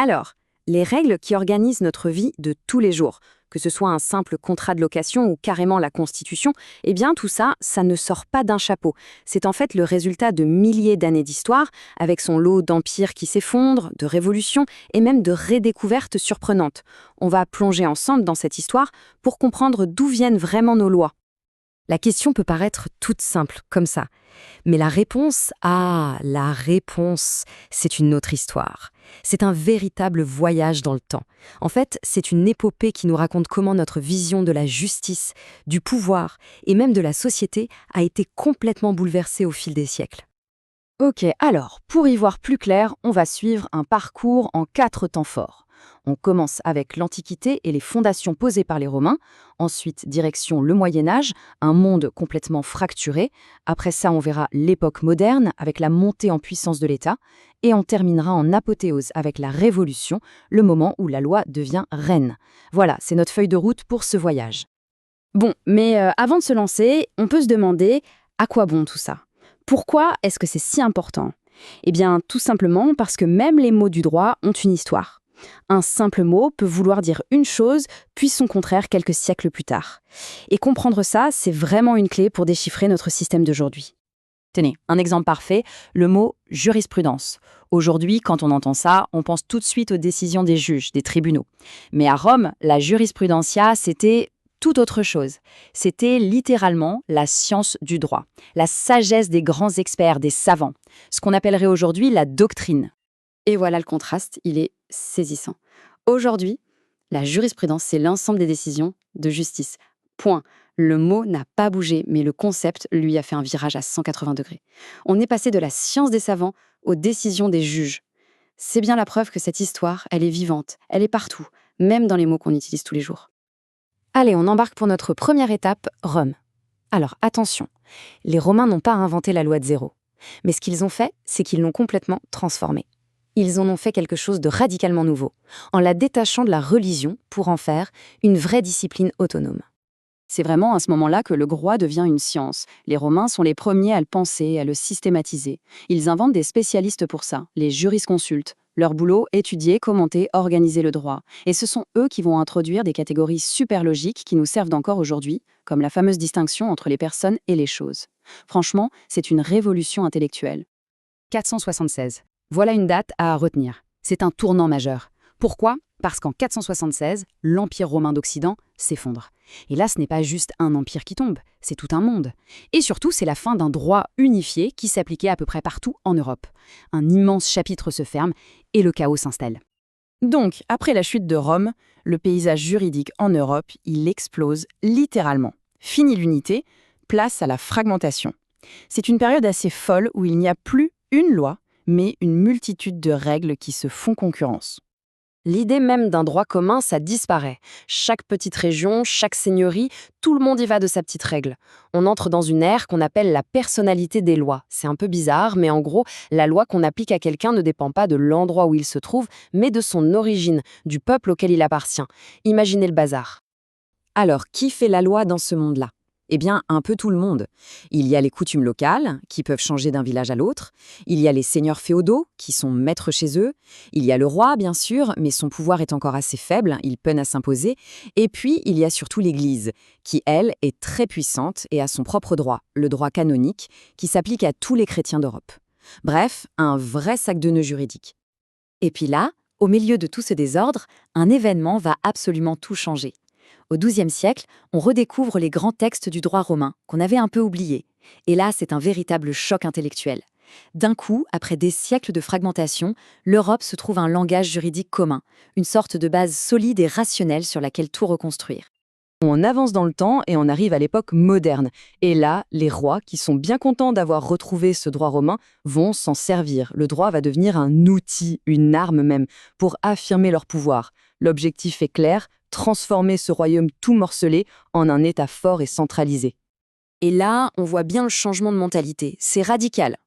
Alors, les règles qui organisent notre vie de tous les jours, que ce soit un simple contrat de location ou carrément la Constitution, eh bien tout ça, ça ne sort pas d'un chapeau. C'est en fait le résultat de milliers d'années d'histoire, avec son lot d'empires qui s'effondrent, de révolutions et même de redécouvertes surprenantes. On va plonger ensemble dans cette histoire pour comprendre d'où viennent vraiment nos lois. La question peut paraître toute simple, comme ça. Mais la réponse, c'est une autre histoire. C'est un véritable voyage dans le temps. En fait, c'est une épopée qui nous raconte comment notre vision de la justice, du pouvoir et même de la société a été complètement bouleversée au fil des siècles. Ok, alors, pour y voir plus clair, on va suivre un parcours en 4 temps forts. On commence avec l'Antiquité et les fondations posées par les Romains. Ensuite, direction le Moyen-Âge, un monde complètement fracturé. Après ça, on verra l'époque moderne avec la montée en puissance de l'État. Et on terminera en apothéose avec la Révolution, le moment où la loi devient reine. Voilà, c'est notre feuille de route pour ce voyage. Bon, mais avant de se lancer, on peut se demander à quoi bon tout ça ? Pourquoi est-ce que c'est si important ? Eh bien, tout simplement parce que même les mots du droit ont une histoire. Un simple mot peut vouloir dire une chose, puis son contraire quelques siècles plus tard. Et comprendre ça, c'est vraiment une clé pour déchiffrer notre système d'aujourd'hui. Tenez, un exemple parfait, le mot jurisprudence. Aujourd'hui, quand on entend ça, on pense tout de suite aux décisions des juges, des tribunaux. Mais à Rome, la jurisprudentia, c'était tout autre chose. C'était littéralement la science du droit, la sagesse des grands experts, des savants, ce qu'on appellerait aujourd'hui la doctrine. Et voilà le contraste, il est saisissant. Aujourd'hui, la jurisprudence, c'est l'ensemble des décisions de justice. Point. Le mot n'a pas bougé, mais le concept, lui, a fait un virage à 180 degrés. On est passé de la science des savants aux décisions des juges. C'est bien la preuve que cette histoire, elle est vivante, elle est partout, même dans les mots qu'on utilise tous les jours. Allez, on embarque pour notre première étape, Rome. Alors attention, les Romains n'ont pas inventé la loi de zéro. Mais ce qu'ils ont fait, c'est qu'ils l'ont complètement transformée. Ils en ont fait quelque chose de radicalement nouveau, en la détachant de la religion pour en faire une vraie discipline autonome. C'est vraiment à ce moment-là que le droit devient une science. Les Romains sont les premiers à le penser, à le systématiser. Ils inventent des spécialistes pour ça, les jurisconsultes. Leur boulot, étudier, commenter, organiser le droit. Et ce sont eux qui vont introduire des catégories super logiques qui nous servent encore aujourd'hui, comme la fameuse distinction entre les personnes et les choses. Franchement, c'est une révolution intellectuelle. 476. Voilà une date à retenir. C'est un tournant majeur. Pourquoi ? Parce qu'en 476, l'Empire romain d'Occident s'effondre. Et là, ce n'est pas juste un empire qui tombe, c'est tout un monde. Et surtout, c'est la fin d'un droit unifié qui s'appliquait à peu près partout en Europe. Un immense chapitre se ferme et le chaos s'installe. Donc, après la chute de Rome, le paysage juridique en Europe, il explose littéralement. Fini l'unité, place à la fragmentation. C'est une période assez folle où il n'y a plus une loi, mais une multitude de règles qui se font concurrence. L'idée même d'un droit commun, ça disparaît. Chaque petite région, chaque seigneurie, tout le monde y va de sa petite règle. On entre dans une ère qu'on appelle la personnalité des lois. C'est un peu bizarre, mais en gros, la loi qu'on applique à quelqu'un ne dépend pas de l'endroit où il se trouve, mais de son origine, du peuple auquel il appartient. Imaginez le bazar. Alors, qui fait la loi dans ce monde-là ? Eh bien, un peu tout le monde. Il y a les coutumes locales, qui peuvent changer d'un village à l'autre. Il y a les seigneurs féodaux, qui sont maîtres chez eux. Il y a le roi, bien sûr, mais son pouvoir est encore assez faible, il peine à s'imposer. Et puis, il y a surtout l'Église, qui, elle, est très puissante et a son propre droit, le droit canonique, qui s'applique à tous les chrétiens d'Europe. Bref, un vrai sac de nœuds juridique. Et puis là, au milieu de tout ce désordre, un événement va absolument tout changer. Au XIIe siècle, on redécouvre les grands textes du droit romain, qu'on avait un peu oubliés. Et là, c'est un véritable choc intellectuel. D'un coup, après des siècles de fragmentation, l'Europe se trouve un langage juridique commun, une sorte de base solide et rationnelle sur laquelle tout reconstruire. On avance dans le temps et on arrive à l'époque moderne. Et là, les rois, qui sont bien contents d'avoir retrouvé ce droit romain, vont s'en servir. Le droit va devenir un outil, une arme même, pour affirmer leur pouvoir. L'objectif est clair, transformer ce royaume tout morcelé en un État fort et centralisé. Et là, on voit bien le changement de mentalité. C'est radical.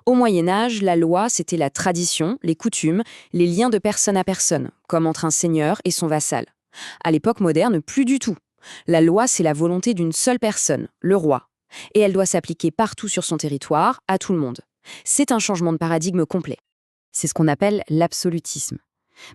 Au Moyen-Âge, la loi, c'était la tradition, les coutumes, les liens de personne à personne, comme entre un seigneur et son vassal. À l'époque moderne, plus du tout. La loi, c'est la volonté d'une seule personne, le roi. Et elle doit s'appliquer partout sur son territoire, à tout le monde. C'est un changement de paradigme complet. C'est ce qu'on appelle l'absolutisme.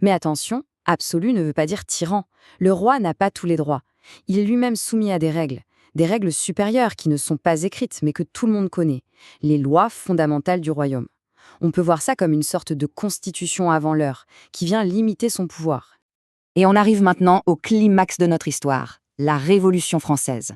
Mais attention, absolu ne veut pas dire tyran. Le roi n'a pas tous les droits. Il est lui-même soumis à des règles supérieures qui ne sont pas écrites mais que tout le monde connaît, les lois fondamentales du royaume. On peut voir ça comme une sorte de constitution avant l'heure, qui vient limiter son pouvoir. Et on arrive maintenant au climax de notre histoire, la Révolution française.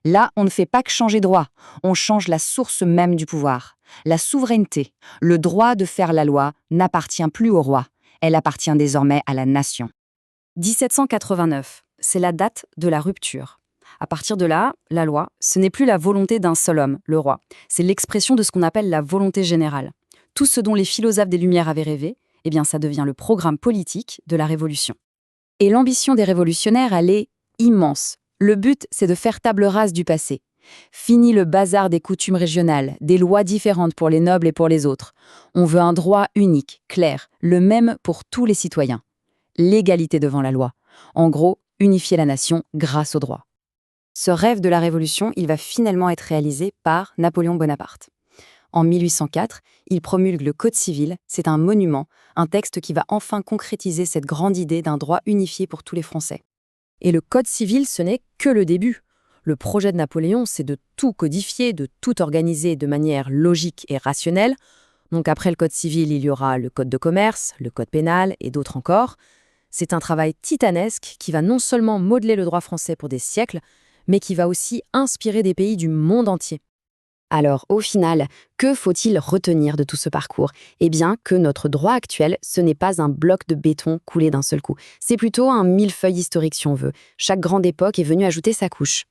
Là, on ne fait pas que changer de roi, on change la source même du pouvoir. La souveraineté, le droit de faire la loi, n'appartient plus au roi, elle appartient désormais à la nation. 1789, c'est la date de la rupture. À partir de là, la loi, ce n'est plus la volonté d'un seul homme, le roi. C'est l'expression de ce qu'on appelle la volonté générale. Tout ce dont les philosophes des Lumières avaient rêvé, eh bien ça devient le programme politique de la Révolution. Et l'ambition des révolutionnaires, elle est immense. Le but, c'est de faire table rase du passé. Fini le bazar des coutumes régionales, des lois différentes pour les nobles et pour les autres. On veut un droit unique, clair, le même pour tous les citoyens. L'égalité devant la loi. En gros, unifier la nation grâce au droit. Ce rêve de la Révolution, il va finalement être réalisé par Napoléon Bonaparte. En 1804, il promulgue le Code civil, c'est un monument, un texte qui va enfin concrétiser cette grande idée d'un droit unifié pour tous les Français. Et le Code civil, ce n'est que le début. Le projet de Napoléon, c'est de tout codifier, de tout organiser de manière logique et rationnelle. Donc après le Code civil, il y aura le Code de commerce, le Code pénal et d'autres encore. C'est un travail titanesque qui va non seulement modeler le droit français pour des siècles, mais qui va aussi inspirer des pays du monde entier. Alors, au final, que faut-il retenir de tout ce parcours? Eh bien, que notre droit actuel, ce n'est pas un bloc de béton coulé d'un seul coup. C'est plutôt un millefeuille historique, si on veut. Chaque grande époque est venue ajouter sa couche.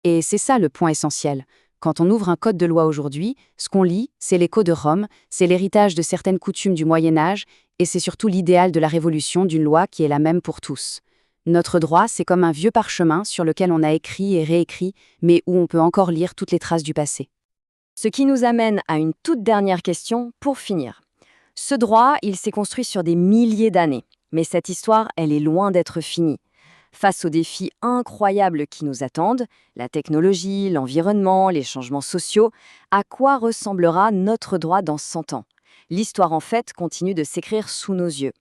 Et c'est ça le point essentiel. Quand on ouvre un code de loi aujourd'hui, ce qu'on lit, c'est l'écho de Rome, c'est l'héritage de certaines coutumes du Moyen-Âge, et c'est surtout l'idéal de la révolution d'une loi qui est la même pour tous. Notre droit, c'est comme un vieux parchemin sur lequel on a écrit et réécrit, mais où on peut encore lire toutes les traces du passé. Ce qui nous amène à une toute dernière question pour finir. Ce droit, il s'est construit sur des milliers d'années, mais cette histoire, elle est loin d'être finie. Face aux défis incroyables qui nous attendent, la technologie, l'environnement, les changements sociaux, à quoi ressemblera notre droit dans 100 ans? L'histoire, en fait, continue de s'écrire sous nos yeux.